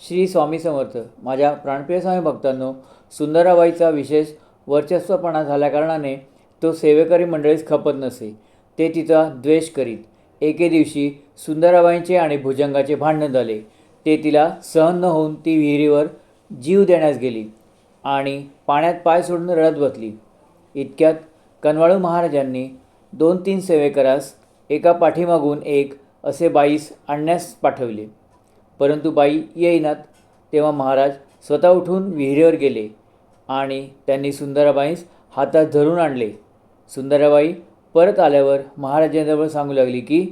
श्री स्वामी समर्थ. माझ्या प्राणप्रिय स्वामी भक्तांनो, सुंदराबाईचा विशेष वर्चस्वपणा झाल्याकारणाने तो सेवेकरी मंडळीस खपत नसे. ते तिचा द्वेष करीत. एके दिवशी सुंदराबाईंचे आणि भुजंगाचे भांडण झाले. ते तिला सहन न होऊन ती विहिरीवर जीव देण्यास गेली आणि पाण्यात पाय सोडून रडत बसली. इतक्यात कनवाळू महाराजांनी 2-3 सेवेकरास एका पाठीमागून एक असे बाईस आणण्यास पाठविले. परंतु बाई येईनात. तेव्हा महाराज स्वतः उठून विहिरीवर गेले आणि त्यांनी सुंदराबाईस हातात धरून आणले. सुंदराबाई परत आल्यावर महाराजांजवळ सांगू लागली की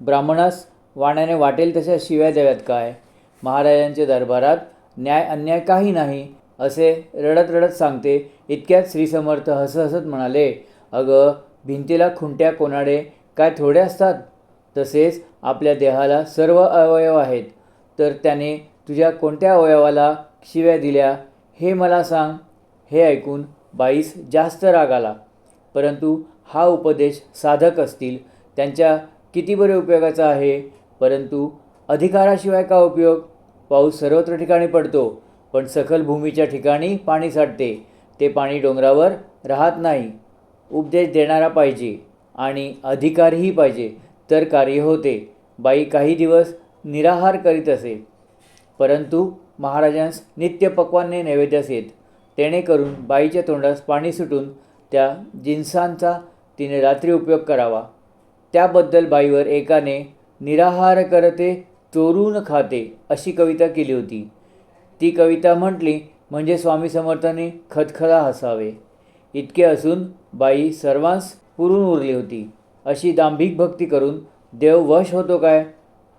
ब्राह्मणास वाण्याने वाटेल तशा शिव्या द्याव्यात काय? महाराजांच्या दरबारात न्याय अन्याय काही नाही असे रडत रडत सांगते. इतक्यात श्री समर्थ हसत म्हणाले, अगं, भिंतीला खुंट्या कोनाडे काय थोडे असतात? तसेच आपल्या देहाला सर्व अवयव आहेत, तर त्याने तुझ्या कोणत्या अवयवाला शिव्या दिल्या हे मला सांग. हे ऐकून बाईस जास्त राग आला. परंतु हा उपदेश साधक असतील त्यांच्या किती बरे उपयोगाचा आहे. परंतु अधिकाराशिवाय का उपयोग? पाऊस सर्वत्र ठिकाणी पडतो, पण सखल भूमीच्या ठिकाणी पाणी साठते. ते पाणी डोंगरावर राहत नाही. उपदेश देणारा पाहिजे आणि अधिकारही पाहिजे, तर कार्य होते. बाई काही दिवस निराहार करीत असे, परंतु महाराजांस नित्य पक्वान्ने नैवेद्यास येत. तेणेकरून बाईच्या तोंडास पाणी सुटून त्या जिन्सांचा तिने रात्री उपयोग करावा. त्याबद्दल बाईवर एकाने निराहार करते चोरून खाते अशी कविता केली होती. ती कविता म्हटली म्हणजे स्वामी समर्थांनी खदखदा हसावे. इतके असून बाई सर्वांस पुरून उरली होती. अशी दांभिक भक्ती करून देव वश होतो काय?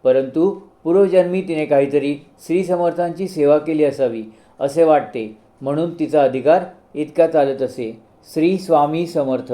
परंतु पूर्वजन्मी तिने काहीतरी श्री समर्थांची सेवा केली असावी असे वाटते, म्हणून तिचा अधिकार इतका चालत असे. श्री स्वामी समर्थ.